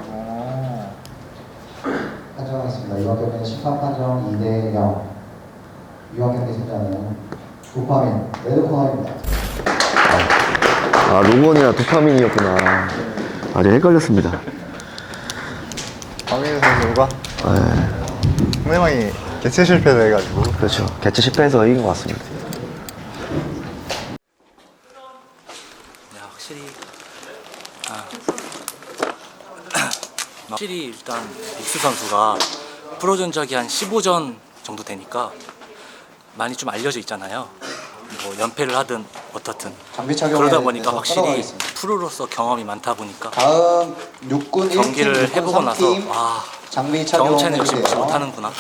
판정하겠습니다. 이번 경기는 심판 판정 2대0. 이번 경기 승자는 도파민 레드코너입니다. 로건이나 도파민이었구나. 아주 헷갈렸습니다. 박민수 선수가 상대방이 개체 실패를 해가지고. 그렇죠. 개체 실패해서 이긴 것 같습니다. 확실히 일단 닉스 선수가 프로전적이 한 15전 정도 되니까 많이 좀 알려져 있잖아요. 뭐 연패를 하든 어떻든 그러다 보니까 확실히 프로로서 경험이 많다 보니까 다음 6군 경기를 1팀, 해보고 나서 3팀, 와 장비 착용 경험치는 역시 무시 해주세요. 못하는구나.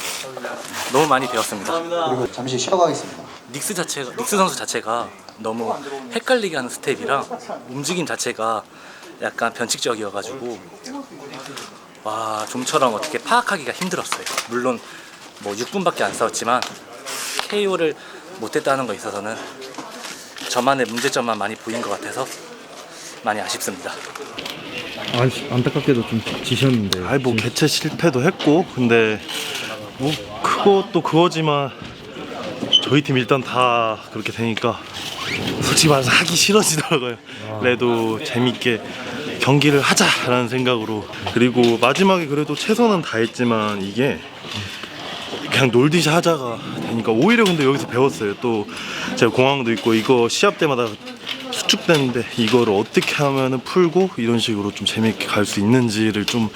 너무 많이 배웠습니다. 그리고 잠시 쉬러 가겠습니다. 닉스 선수 자체가 너무 헷갈리게 하는 스텝이랑 움직임 자체가 약간 변칙적이어가지고 와 좀처럼 어떻게 파악하기가 힘들었어요. 물론 뭐 6분밖에 안 싸웠지만 KO를 못했다는 거에 있어서는 저만의 문제점만 많이 보인 것 같아서 많이 아쉽습니다. 안타깝게도 좀 지셨는데. 뭐 개체 실패도 했고, 근데 뭐 그것도 그거지만 저희 팀 일단 다 그렇게 되니까 솔직히 말해서 하기 싫어지더라고요. 그래도 재밌게 경기를 하자라는 생각으로. 그리고 마지막에 그래도 최선은 다했지만 이게 그냥 놀듯이 하자가 되니까 오히려 근데 여기서 배웠어요. 또 제가 공항도 있고 이거 시합 때마다 수축되는데 이거를 어떻게 하면은 풀고 이런 식으로 좀 재밌게 갈 수 있는지를 좀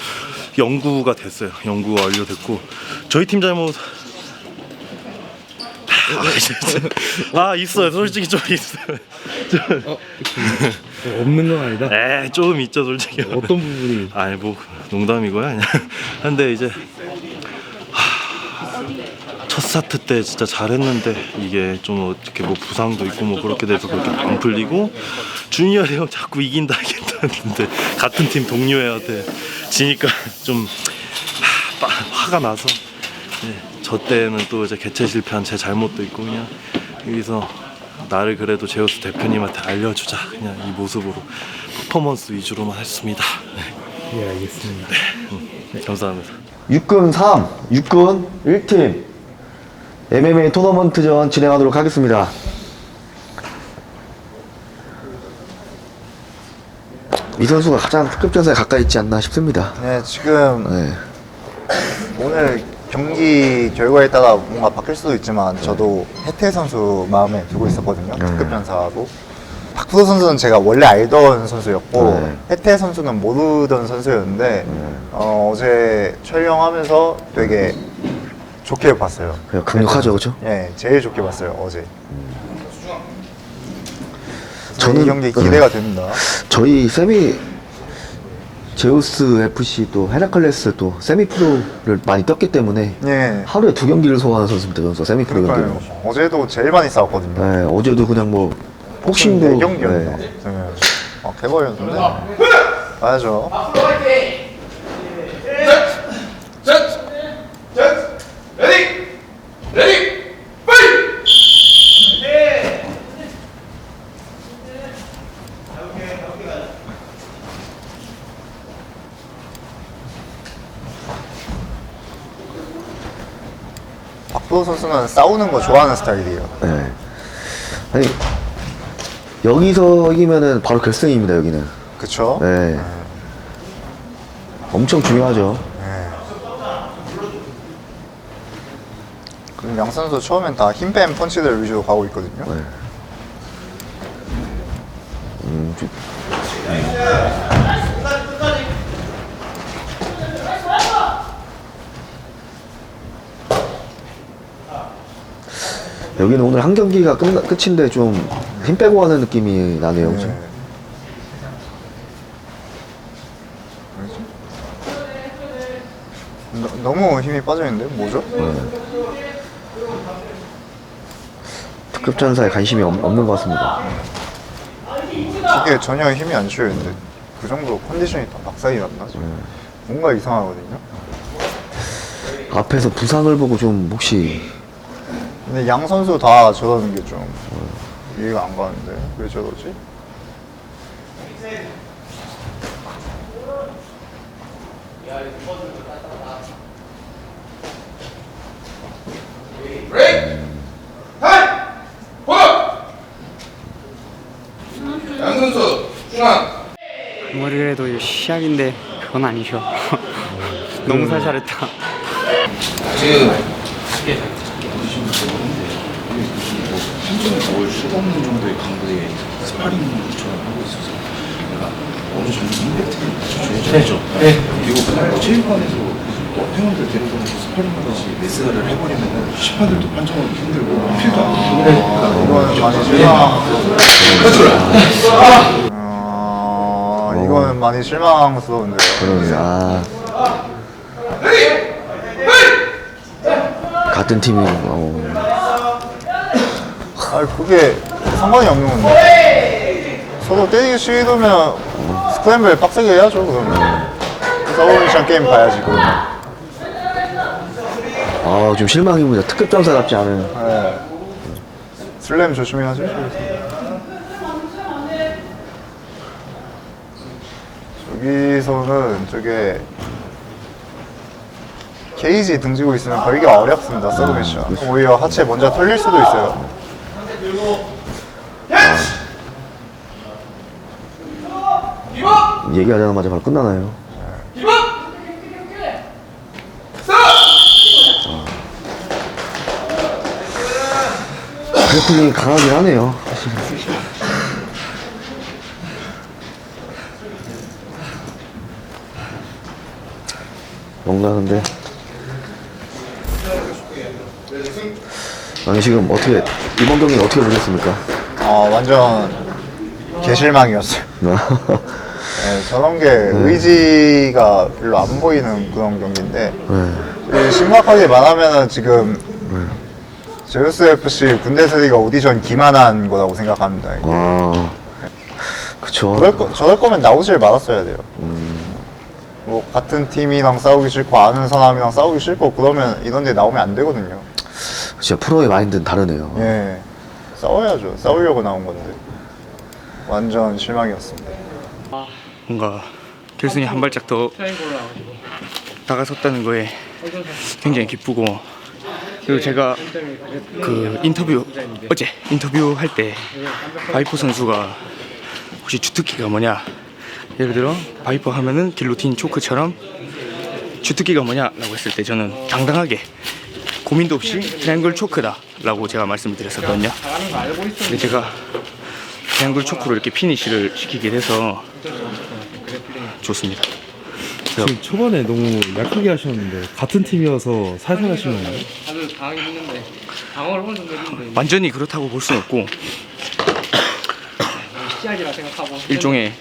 연구가 됐어요. 연구가 완료됐고 저희 팀 잘못 있어요. 솔직히 좀 있어요. 없는 건 아니다. 네, 조금 있죠, 솔직히. 어떤 부분이? 뭐 농담이고요. 그냥. 근데 이제 첫 스타트 때 진짜 잘했는데 이게 좀 어떻게 뭐 부상도 있고 뭐 그렇게 돼서 그렇게 안 풀리고 주니어리 형 자꾸 이긴다 했는데 같은 팀 동료애한테 지니까 좀 화가 나서 저 때는 또 이제 개최 실패한 제 잘못도 있고 그냥 여기서 나를 그래도 제우스 대표님한테 알려주자 그냥 이 모습으로 퍼포먼스 위주로만 했습니다. 예, 알겠습니다. 감사합니다. 6군 3, 6군 1팀 MMA 토너먼트전 진행하도록 하겠습니다. 이 선수가 가장 특급전사에 가까이 있지 않나 싶습니다. 네, 지금 오늘 경기 결과에 따라 뭔가 바뀔 수도 있지만 저도 혜태 선수 마음에 두고 있었거든요. 특급 전사하고 박프로 선수는 제가 원래 알던 선수였고 혜태 선수는 모르던 선수였는데 어제 촬영하면서 되게 좋게 봤어요. 강력하죠, 그렇죠? 네, 제일 좋게 봤어요 어제. 저는 이 경기 기대가 됩니다. 저희 제우스 FC도 헤라클레스도 세미프로를 많이 떴기 때문에 하루에 2경기를 소화하는 선수입니다. 선수 세미프로 경기를. 어제도 제일 많이 싸웠거든요. 네, 어제도 그냥 뭐 복싱도 4경기였나? 개거였는데 봐야죠. 바이포 선수는 싸우는 거 좋아하는 스타일이에요. 네. 아니 여기서 이기면은 바로 결승입니다. 여기는. 그쵸? 네. 엄청 중요하죠. 그럼 양 선수 처음엔 다 힘뺀 펀치들 위주로 가고 있거든요. 네. 여기는 오늘 한 경기가 끝인데 좀 힘 빼고 하는 느낌이 나네요. 그죠? 너무 힘이 빠져있는데? 뭐죠? 특급 전사에 관심이 없는 것 같습니다. 이게 전혀 힘이 안 실렸는데 그 정도 컨디션이 다 박살이 났나? 뭔가 이상하거든요. 앞에서 부상을 보고 좀 혹시 근데 양 선수 다 저러는 게 좀 이해가 안 가는데 왜 저러지? 양 선수 중앙. 아무리 그래도 시합인데 그건 아니죠. 너무 살살했다. 지금 한정을 올 수가 없는 정도의 강도의 스파링처럼 하고 있어서 내가 어느 정도 임팩트를 줘야죠. 네. 그리고 체육관에서 회원들 데려다니면서 스파링하듯이 레슬을 해버리면 심판들도 판정하기 힘들고 필도 안 되고 이거는 많이 이거는 많이 실망스러운데요. 그러네. 같은 팀이 그게 상관이 없는 건데 서로 때리기 싫으면 스크램블 빡세게 해야죠. 그러면 서울시장 게임 봐야지. 그러면 좀 실망입니다. 특급 전사답지 않은. 네. 슬램 조심해야죠. 저기서는 저게 케이지 등지고 있으면 걸기가 어렵습니다. 서브미션. 오히려 하체 먼저 털릴 수도 있어요. 얘기하자마자 바로 끝나나요? 그래플링이 강하긴 하네요. 뭔가 근데 아니 지금 어떻게 이번 경기는 어떻게 보셨습니까? 완전 개실망이었어요. 네, 저런 게 의지가 별로 안 보이는 그런 경기인데 심각하게 말하면은 지금 제우스 FC 군대세리가 오디션 기만한 거라고 생각합니다. 그쵸. 저럴 거면 나오질 말았어야 돼요. 뭐 같은 팀이랑 싸우기 싫고 아는 사람이랑 싸우기 싫고 그러면 이런 데 나오면 안 되거든요. 진짜 프로의 마인드는 다르네요. 예, 싸워야죠. 싸우려고 나온 건데 완전 실망이었습니다. 뭔가 결승에 한 발짝 더 다가섰다는 거에 굉장히 기쁘고, 그리고 제가 그 어제 인터뷰 할 때 바이포 선수가 혹시 주특기가 뭐냐, 예를 들어 바이퍼 하면은 길로틴 초크처럼 주특기가 뭐냐라고 했을 때 저는 당당하게 고민도 없이 트라이앵글 초크다 라고 제가 말씀을 드렸었거든요. 근데 제가 트라이앵글 초크로 이렇게 피니시를 시키게 돼서 좋습니다. 지금 초반에 너무 약하게 하셨는데 같은 팀이어서 살살 하신 건가요? 다들 당하긴 했는데 방어를 어느 정도 했는데 완전히 그렇다고 볼 수는 없고 시합이라 생각하고 일종의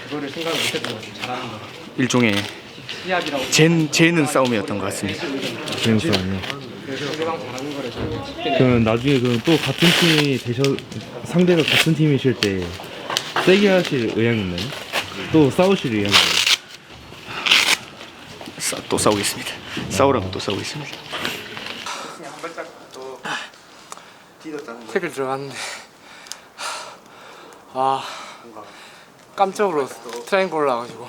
그거를 생각을 못했던 것 같아요. 잘하는 거. 일종의 시합이라고 재는 싸움이었던 것 같습니다. 재는 싸움이요? 그래서 상대방 잘하는 거를 저는 그럼 나중에 또 같은 팀이 상대가 같은 팀이실 때 세게 하실 의향이 있나요? 또 싸우실 의향이 있나요? 또 싸우겠습니다. 싸우라면 또 싸우겠습니다. 태클 들어갔는데 깜짝으로 트라이앵글 올라가지고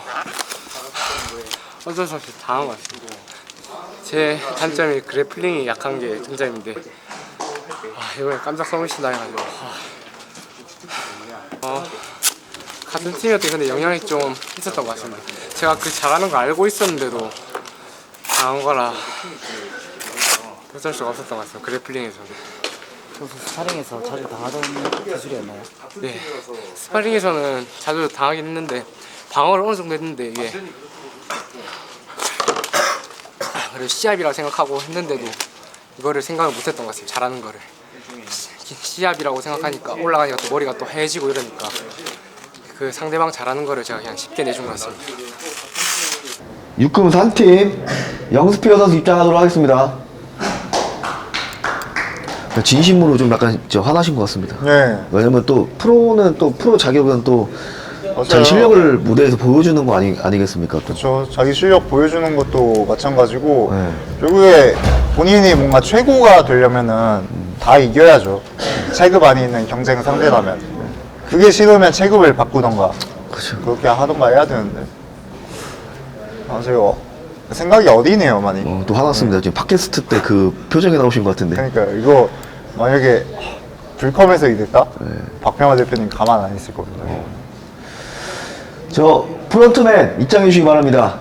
어쩔 수 없이 당한 것 같습니다. 제 단점이 그래플링이 약한 게 장점인데 이번에 깜짝 서밋이 나해가지고 같은 팀이었던 근데 영향이 좀 있었던 것 같습니다. 제가 그 잘하는 거 알고 있었는데도 당한 거라 어쩔 수가 없었던 것 같습니다. 그래플링에서는. 스파링에서 자주 당하던 기술이었나요? 네, 스파링에서는 자주 당하긴 했는데 방어를 어느 정도 했는데 이게 그래도 시합이라고 생각하고 했는데도 이거를 생각을 못했던 것 같습니다. 잘하는 거를 시합이라고 생각하니까 올라가니까 또 머리가 또 해지고 이러니까 그 상대방 잘하는 거를 제가 그냥 쉽게 내준 것 같습니다. 6금 3팀 영스피어 선수 입장하도록 하겠습니다. 진심으로 좀 약간 화나신 것 같습니다. 네. 왜냐면 또 프로는 또 프로 자격은 또 자기 실력을 무대에서 보여주는 거 아니겠습니까? 또. 그렇죠. 자기 실력 보여주는 것도 마찬가지고 결국에 본인이 뭔가 최고가 되려면은 다 이겨야죠. 체급 안에 있는 경쟁 상대라면 그게 싫으면 체급을 바꾸던가 그렇게 하던가 해야 되는데 아세요. 생각이 어디네요 많이. 또 화났습니다. 지금 팟캐스트 때 그 표정이 나오신 것 같은데. 그러니까 이거 만약에 불컴에서 이랬다? 박병화 대표님 가만 안 있을 겁니다. 저 프론트맨 입장해 주시기 바랍니다.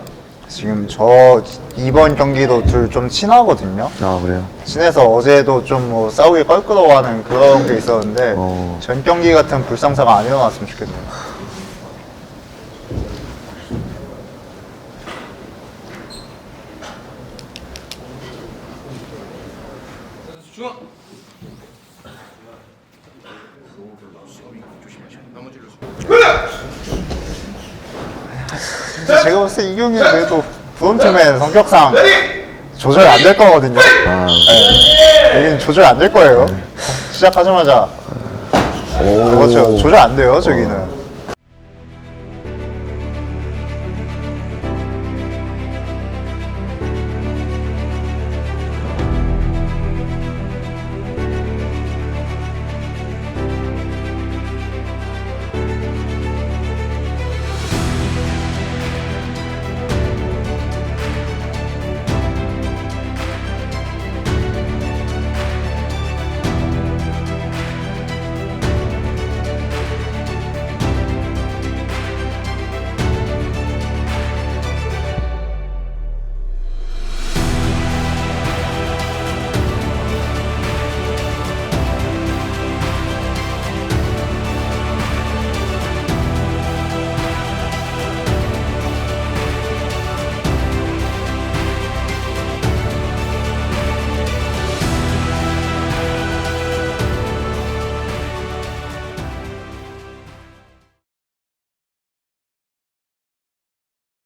지금 저 이번 경기도 둘 좀 친하거든요. 아 그래요? 친해서 어제도 좀 뭐 싸우기 껄끄러워하는 그런 게 있었는데 전 경기 같은 불상사가 안 일어났으면 좋겠네요. 중앙. 진짜 제가 봤을 때 이 경기는 그래도 프론트맨 성격상 조절 안 될 거거든요. 여기는 조절 안 될 거예요. 시작하자마자 그렇죠. 조절 안 돼요 저기는.